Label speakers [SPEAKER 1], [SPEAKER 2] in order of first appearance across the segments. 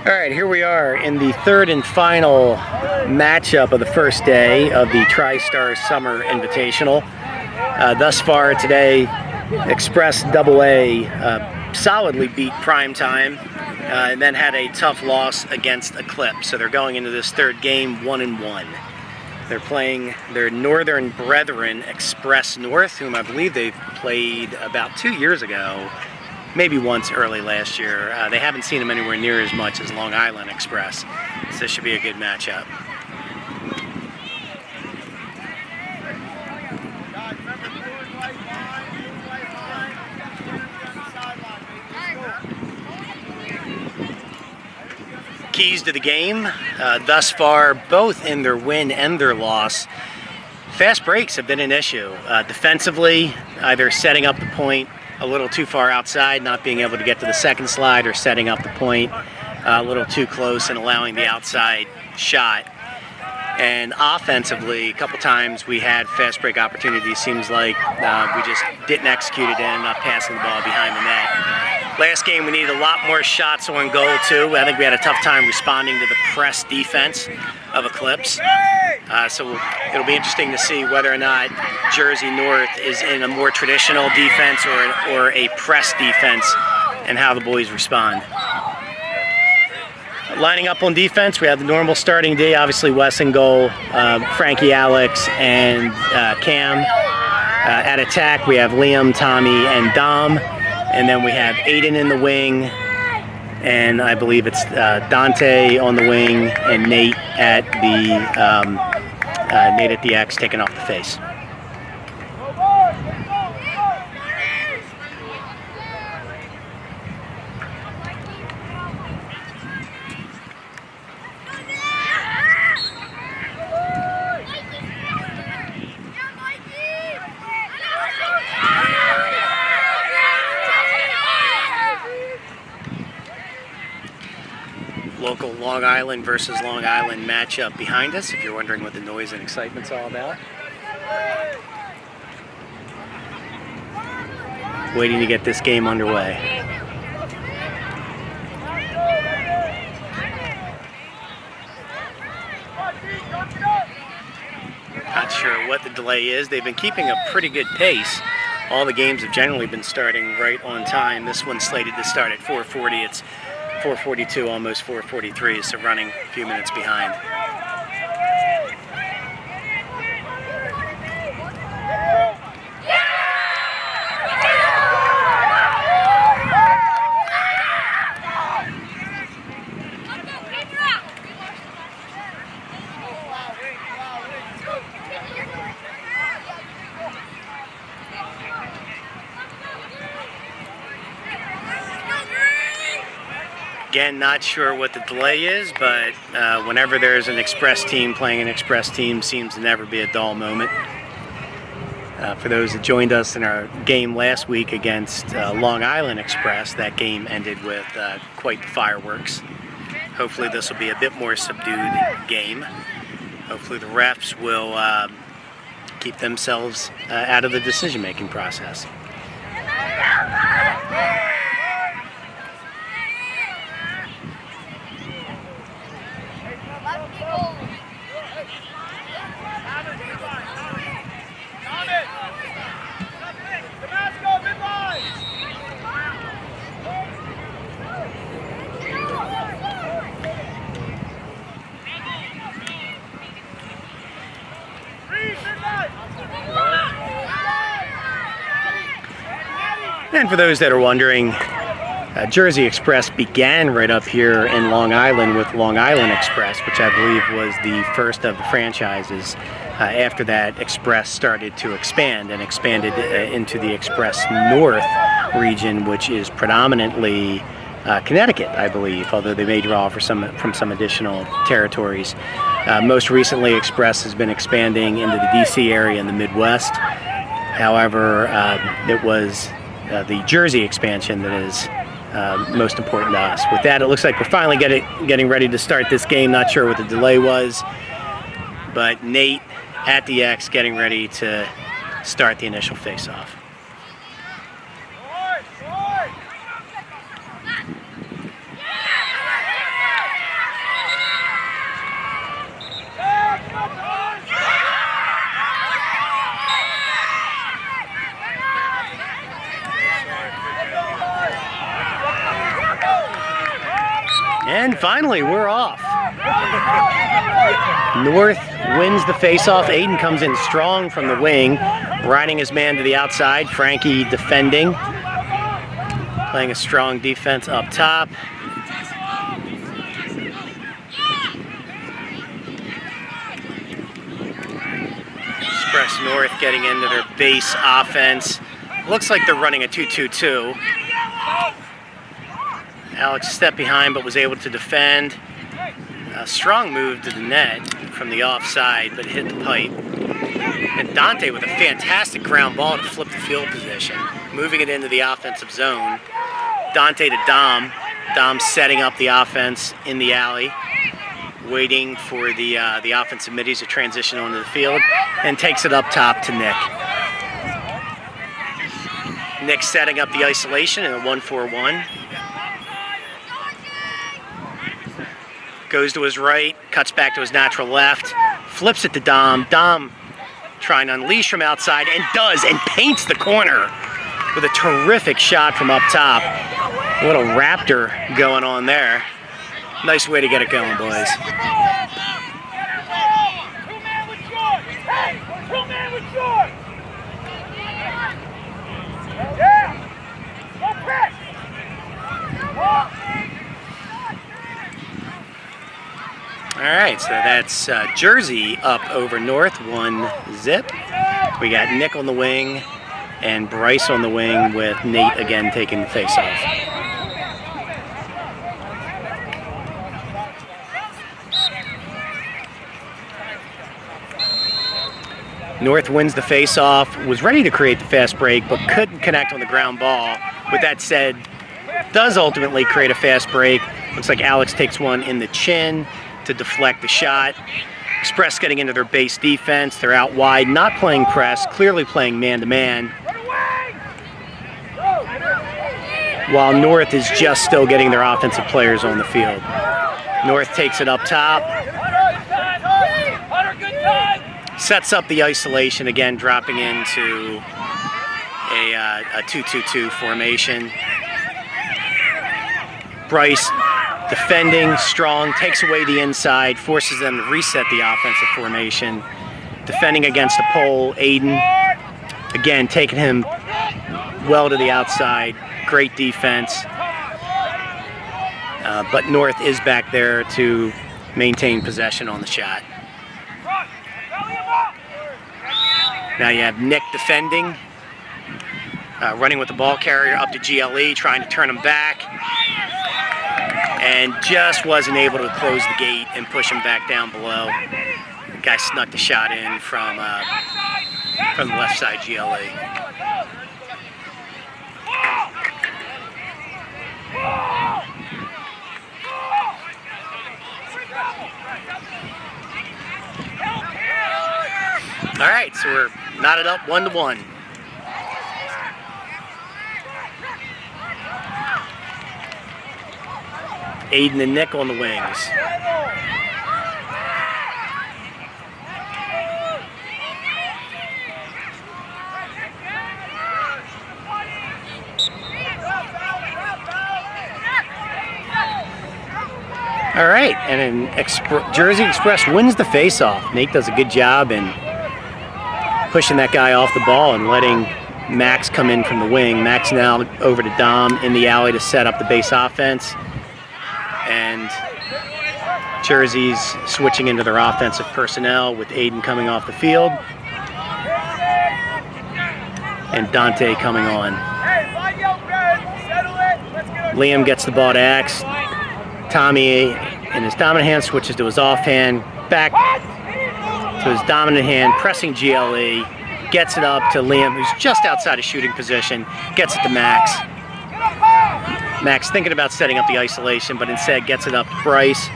[SPEAKER 1] All right, here we are in the third and final matchup of the first day of the TriStar Summer Invitational. Thus far today, Express AA solidly beat Primetime and then had a tough loss against Eclipse. So they're going into this third game 1-1. They're playing their northern brethren, Express North, whom I believe they've played about 2 years ago. Maybe once early last year. They haven't seen them anywhere near as much as Long Island Express, so this should be a good matchup. Keys to the game, thus far, both in their win and their loss. Fast breaks have been an issue. Defensively, either setting up the point a little too far outside, not being able to get to the second slide, or setting up the point a little too close and allowing the outside shot. And offensively, a couple times we had fast break opportunities. Seems like we just didn't execute it and ended up passing the ball behind the net. Last game we needed a lot more shots on goal too. I think we had a tough time responding to the press defense of Eclipse. So it'll be interesting to see whether or not Jersey North is in a more traditional defense or a press defense, and how the boys respond. Lining up on defense, we have the normal starting D, obviously Wes in goal, Frankie, Alex, and Cam. At attack, we have Liam, Tommy, and Dom. And then we have Aiden in the wing, and I believe it's Dante on the wing, and Nate at the X taking off the face. Local Long Island versus Long Island matchup behind us, if you're wondering what the noise and excitement's all about. Waiting to get this game underway. Not sure what the delay is. They've been keeping a pretty good pace. All the games have generally been starting right on time. This one's slated to start at 4:40. It's 4:42, almost 4:43, so running a few minutes behind. Again, not sure what the delay is, but whenever there's an Express team playing an Express team, seems to never be a dull moment. For those that joined us in our game last week against Long Island Express, that game ended with quite the fireworks. Hopefully this will be a bit more subdued game. Hopefully the refs will keep themselves out of the decision-making process. And for those that are wondering, Jersey Express began right up here in Long Island with Long Island Express, which I believe was the first of the franchises. After that, Express started to expand and expanded into the Express North region, which is predominantly Connecticut, I believe, although they may draw from some additional territories. Most recently, Express has been expanding into the DC area in the Midwest. However, it was the Jersey expansion that is most important to us. With that, it looks like we're finally getting ready to start this game. Not sure what the delay was, but Nate at the X getting ready to start the initial face-off. And finally, we're off. North wins the faceoff. Aiden comes in strong from the wing, riding his man to the outside. Frankie defending, playing a strong defense up top. Express North getting into their base offense. Looks like they're running a 2-2-2. Alex stepped behind but was able to defend. A strong move to the net from the offside, but hit the pipe. And Dante with a fantastic ground ball to flip the field position, moving it into the offensive zone. Dante to Dom. Dom setting up the offense in the alley, waiting for the offensive middies to transition onto the field, and takes it up top to Nick. Nick setting up the isolation in a 1-4-1. Goes to his right, cuts back to his natural left, flips it to Dom. Dom trying to unleash from outside, and does, and paints the corner with a terrific shot from up top. A little raptor going on there. Nice way to get it going, boys. All right, so that's Jersey up over North, 1-0. We got Nick on the wing and Bryce on the wing, with Nate again taking the face-off. North wins the face-off, was ready to create the fast break, but couldn't connect on the ground ball. With that said, does ultimately create a fast break. Looks like Alex takes one in the chin to deflect the shot. Express getting into their base defense. They're out wide, not playing press, clearly playing man-to-man. While North is just still getting their offensive players on the field. North takes it up top. Sets up the isolation again, dropping into a 2-2-2 formation. Bryce defending, strong, takes away the inside, forces them to reset the offensive formation. Defending against the pole, Aiden, again, taking him well to the outside. Great defense. But North is back there to maintain possession on the shot. Now you have Nick defending, running with the ball carrier up to GLE, trying to turn him back. And just wasn't able to close the gate and push him back down below. The guy snuck the shot in from the left side GLE. All right, so we're knotted up 1-1. Aiden and Nick on the wings. All right, and Jersey Express wins the face-off. Nate does a good job in pushing that guy off the ball and letting Max come in from the wing. Max now over to Dom in the alley to set up the base offense. And Jersey's switching into their offensive personnel with Aiden coming off the field and Dante coming on. Liam gets the ball to Axe. Tommy in his dominant hand switches to his offhand, back to his dominant hand, pressing GLE, gets it up to Liam, who's just outside of shooting position, gets it to Max. Max thinking about setting up the isolation, but instead gets it up to Bryce,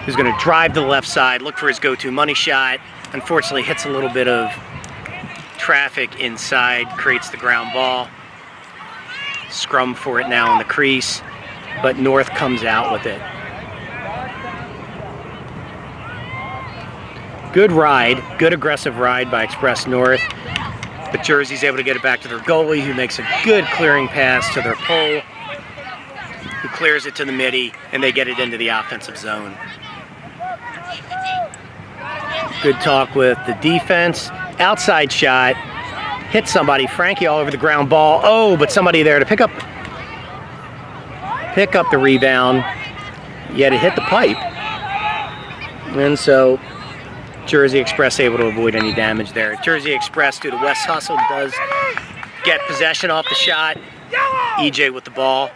[SPEAKER 1] who's going to drive to the left side, look for his go-to money shot. Unfortunately, hits a little bit of traffic inside, creates the ground ball. Scrum for it now in the crease, but North comes out with it. Good ride, good aggressive ride by Express North, but Jersey's able to get it back to their goalie, who makes a good clearing pass to their pole. who clears it to the midi, and they get it into the offensive zone. Good talk with the defense. Outside shot. Hit somebody. Frankie all over the ground ball. Oh, but somebody there to pick up the rebound. Yet it hit the pipe. And so Jersey Express able to avoid any damage there. Jersey Express, due to West Hustle, does get possession off the shot. EJ with the ball.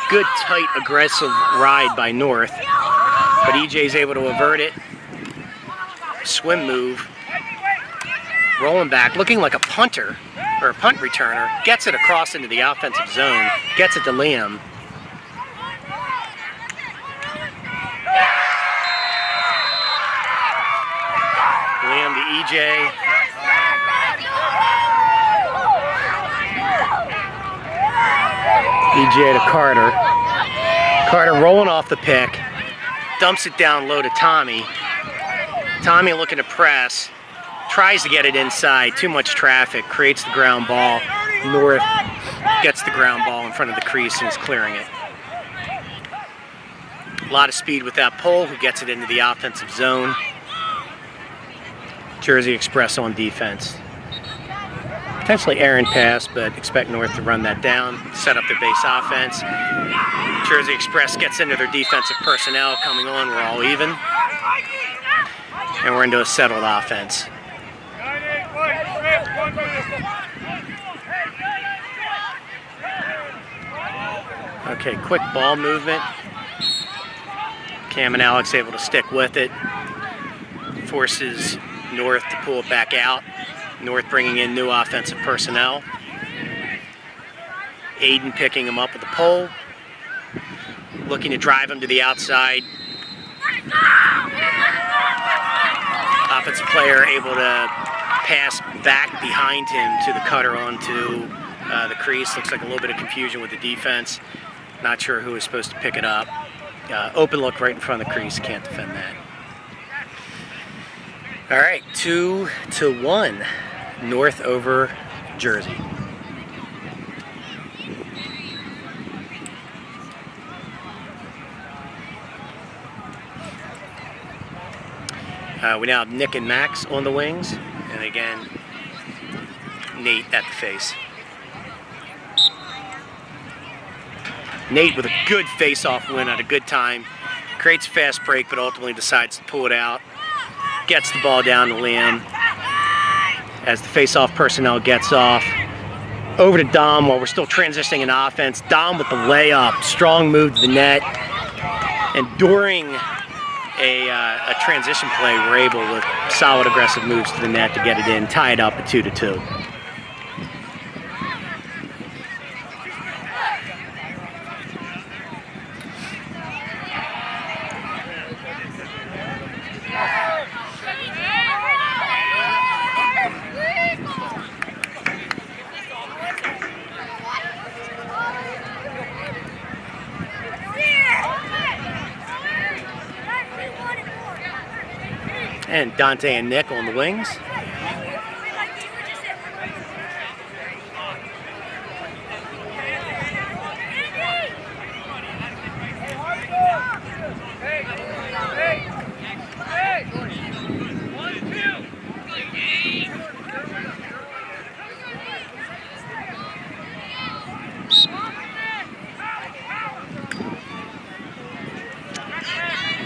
[SPEAKER 1] Good, tight, aggressive ride by North. But EJ's able to avert it. Swim move. Rolling back, looking like a punter, or a punt returner. Gets it across into the offensive zone. Gets it to Liam. Liam to EJ. EJ to Carter. Carter rolling off the pick. Dumps it down low to Tommy. Tommy looking to press. Tries to get it inside. Too much traffic. Creates the ground ball. North gets the ground ball in front of the crease and is clearing it. A lot of speed with that pole, who gets it into the offensive zone. Jersey Express on defense. Potentially errant pass, but expect North to run that down, set up their base offense. Jersey Express gets into their defensive personnel coming on. We're all even. And we're into a settled offense. Okay, quick ball movement. Cam and Alex able to stick with it. Forces North to pull it back out. North bringing in new offensive personnel. Aiden picking him up with the pole. Looking to drive him to the outside. Offensive player able to pass back behind him to the cutter onto the crease. Looks like a little bit of confusion with the defense. Not sure who is supposed to pick it up. Open look right in front of the crease. Can't defend that. All right, 2-1. North over Jersey. We now have Nick and Max on the wings. And again, Nate at the face. Nate with a good face-off win at a good time. Creates a fast break, but ultimately decides to pull it out. Gets the ball down to Liam. As the face-off personnel gets off. Over to Dom while we're still transitioning in offense. Dom with the layup. Strong move to the net. And during a transition play, we're able, with solid aggressive moves to the net, to get it in, tie it up at 2-2. And Dante and Nick on the wings.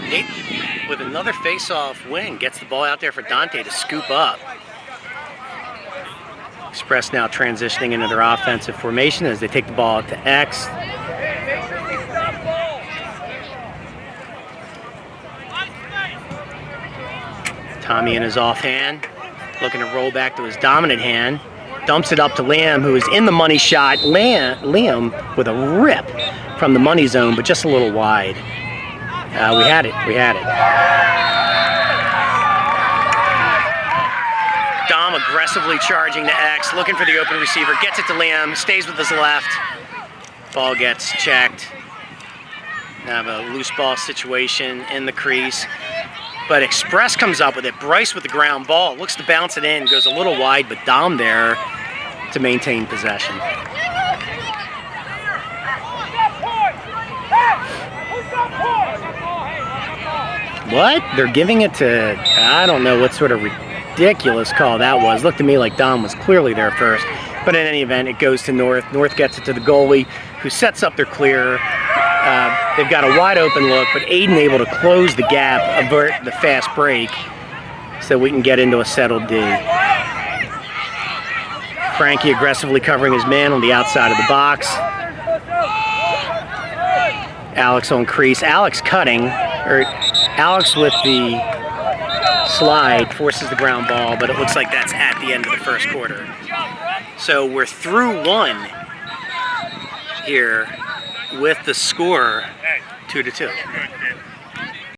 [SPEAKER 1] Nate with another face-off win gets the ball out there for Dante to scoop up. Express now transitioning into their offensive formation as they take the ball out to X. Tommy in his offhand, looking to roll back to his dominant hand. Dumps it up to Liam, who is in the money shot. Liam with a rip from the money zone, but just a little wide. We had it. Dom aggressively charging to X, looking for the open receiver, gets it to Liam, stays with his left. Ball gets checked. Now have a loose ball situation in the crease. But Express comes up with it. Bryce with the ground ball, looks to bounce it in, goes a little wide, but Dom there to maintain possession. what? They're giving it to, I don't know what sort of ridiculous call that was. Looked to me like Dom was clearly there first. But in any event, it goes to North. North gets it to the goalie, who sets up their clear. They've got a wide open look, but Aiden able to close the gap, avert the fast break, so we can get into a settled D. Frankie aggressively covering his man on the outside of the box. Alex on crease. Alex cutting, or Alex with the slide forces the ground ball, but it looks like that's at the end of the first quarter. So we're through one here with the score 2-2.